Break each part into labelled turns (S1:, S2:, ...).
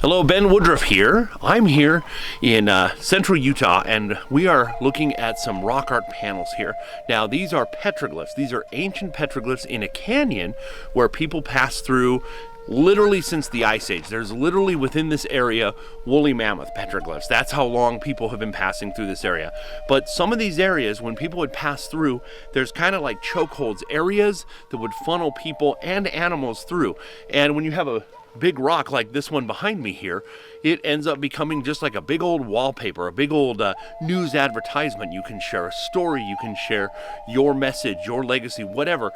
S1: Hello, Ben Woodruff here. I'm here in central Utah, and we are looking at some rock art panels here. Now, these are petroglyphs. These are ancient petroglyphs in a canyon where people pass through literally since the Ice Age. There's literally within this area woolly mammoth petroglyphs. That's how long people have been passing through this area. But some of these areas, when people would pass through, there's kind of like chokeholds, areas that would funnel people and animals through. And when you have a big rock like this one behind me here, it ends up becoming just like a big old wallpaper, a big old news advertisement. You can share a story, you can share your message, your legacy, whatever.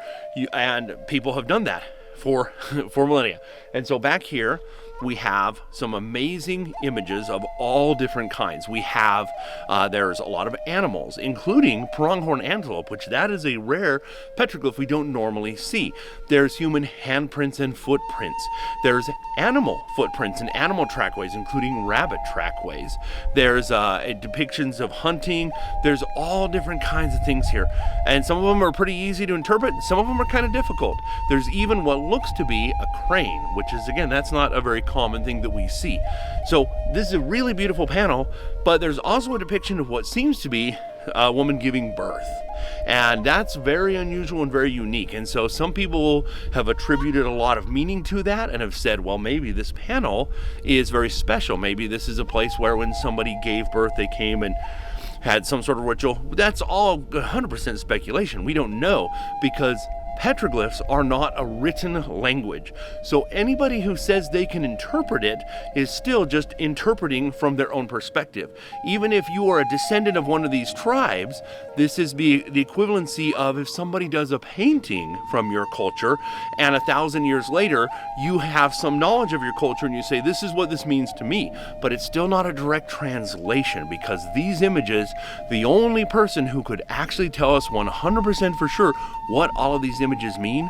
S1: And people have done that for millennia. And so back here we have some amazing images of all different kinds. We have there's a lot of animals, including pronghorn antelope, which that is a rare petroglyph we don't normally see. There's human handprints and footprints. There's animal footprints and animal trackways, including rabbit trackways. There's depictions of hunting. There's all different kinds of things here, and some of them are pretty easy to interpret. Some of them are kind of difficult. There's even what looks to be a crane, which is, again, that's not a very common thing that we see. So this is a really beautiful panel, but there's also a depiction of what seems to be a woman giving birth, and that's very unusual and very unique. And so some people have attributed a lot of meaning to that and have said, well, maybe this panel is very special. Maybe this is a place where when somebody gave birth, they came and had some sort of ritual. That's all 100% speculation. We don't know, because petroglyphs are not a written language. So anybody who says they can interpret it is still just interpreting from their own perspective. Even if you are a descendant of one of these tribes, this is the equivalency of if somebody does a painting from your culture and 1,000 years later you have some knowledge of your culture and you say, this is what this means to me, but it's still not a direct translation, because these images, the only person who could actually tell us 100% for sure what all of these images mean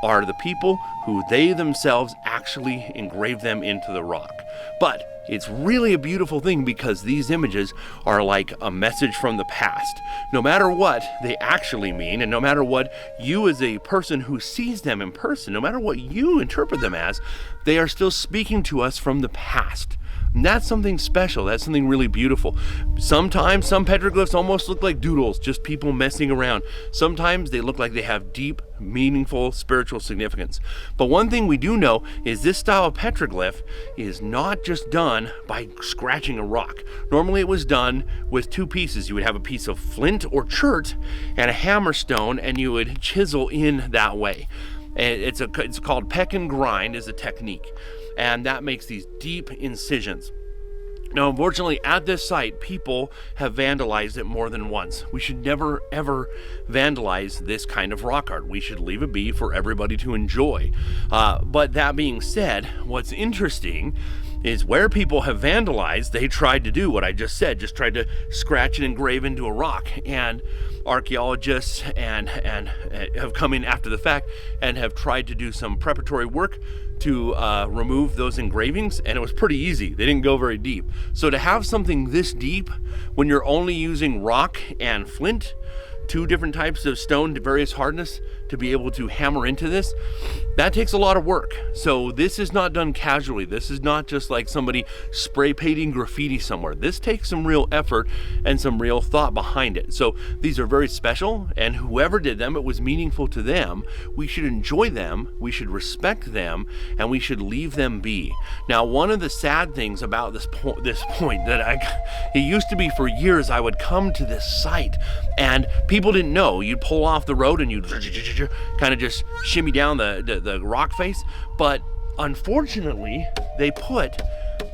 S1: are the people who they themselves actually engrave them into the rock. But it's really a beautiful thing, because these images are like a message from the past. No matter what they actually mean, and no matter what you as a person who sees them in person, no matter what you interpret them as, they are still speaking to us from the past. And that's something special. That's something really beautiful. Sometimes some petroglyphs almost look like doodles, just people messing around. Sometimes they look like they have deep, meaningful spiritual significance. But one thing we do know is this style of petroglyph is not just done by scratching a rock. Normally it was done with two pieces. You would have a piece of flint or chert and a hammerstone, and you would chisel in that way. And it's called peck and grind is a technique, and that makes these deep incisions. Now, unfortunately, at this site, people have vandalized it more than once. We should never, ever vandalize this kind of rock art. We should leave it be for everybody to enjoy. But that being said, what's interesting is where people have vandalized, they tried to do what I just said, just tried to scratch and engrave into a rock. And archaeologists and have come in after the fact and have tried to do some preparatory work to remove those engravings, and it was pretty easy. They didn't go very deep. So to have something this deep when you're only using rock and flint, two different types of stone to various hardness, to be able to hammer into this, that takes a lot of work. So this is not done casually. This is not just like somebody spray painting graffiti somewhere. This takes some real effort and some real thought behind it. So these are very special, and whoever did them, it was meaningful to them. We should enjoy them, we should respect them, and we should leave them be. Now, one of the sad things about this point that it used to be for years, I would come to this site and people didn't know. You'd pull off the road and you'd kind of just shimmy down the rock face, but unfortunately they put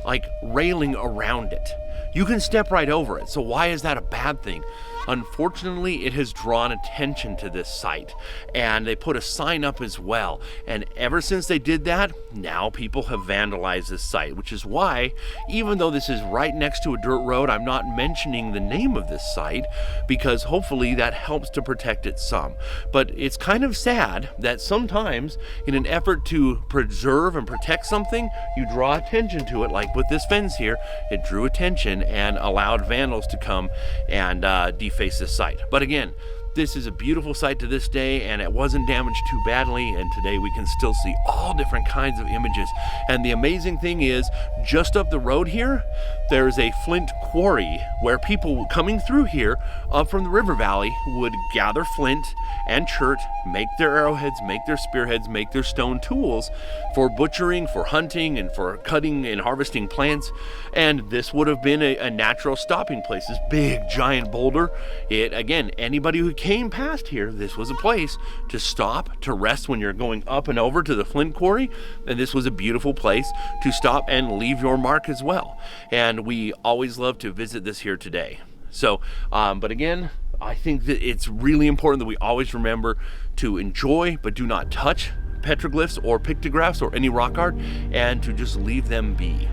S1: like railing around it. You can step right over it. So why is that a bad thing? Unfortunately, it has drawn attention to this site, and they put a sign up as well. And ever since they did that, now people have vandalized this site, which is why, even though this is right next to a dirt road, I'm not mentioning the name of this site, because hopefully that helps to protect it some. But it's kind of sad that sometimes in an effort to preserve and protect something, you draw attention to it. Like with this fence here, it drew attention and allowed vandals to come and deface this site. But again, This is a beautiful site to this day, and it wasn't damaged too badly, and today we can still see all different kinds of images. And the amazing thing is, just up the road here, there's a flint quarry where people coming through here up from the river valley would gather flint and chert, make their arrowheads, make their spearheads, make their stone tools for butchering, for hunting, and for cutting and harvesting plants. And this would have been a natural stopping place. This big giant boulder, again, anybody who came past here, this was a place to stop, to rest when you're going up and over to the flint quarry, and this was a beautiful place to stop and leave your mark as well. And we always love to visit this here today. So, but again, I think that it's really important that we always remember to enjoy but do not touch petroglyphs or pictographs or any rock art, and to just leave them be.